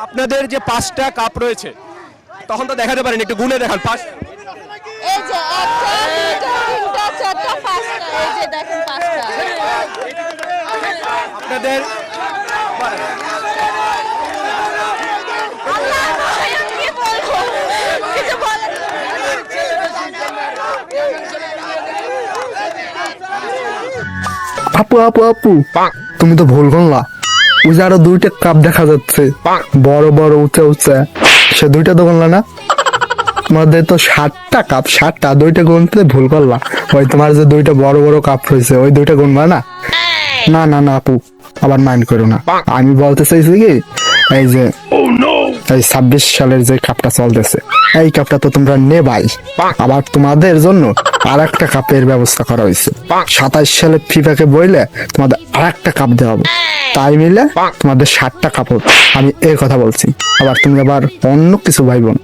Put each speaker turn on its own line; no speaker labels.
আপনাদের যে 5টা কাপ রয়েছে তখন তো দেখাতে পারেন, একটু গুনে দেখান।
এই যে একটা দুইটা তিনটা চারটা পাঁচটা, এই যে দেখেন পাঁচটা।
আপনাদের
কি বলবো, কিছু বলেন।
আপু আপু আপু তুমি তো ভুল করলা। ওই যে আরো 2টা কাপ দেখা যাচ্ছে, বড় বড় উঁচা উঁচা, সে 2টা তো করলা না? তোমাদের তো 7টা কাপ, 7টা, 2টা গুনতে ভুল করলা। ওই তোমার যে 2টা বড় বড় কাপ রয়েছে ওই 2টা গুনবা না? না না না আপু, আবার মাইন্ড করো না। আমি বলতে চাইছি কি, এই যে এই 26 সালের যে কাপটা চলতেছে, এই কাপটা তো তোমরা নেবাই, আবার তোমাদের জন্য আর একটা কাপের ব্যবস্থা করা হয়েছে। 27 সালে ফিফাকে বইলে তোমাদের আর একটা কাপ দেওয়া হবে, তাই মিলে তোমাদের 7টা কাপ হবে। আমি এই কথা বলছি, আবার তুমি আবার অন্য কিছু ভাইব না।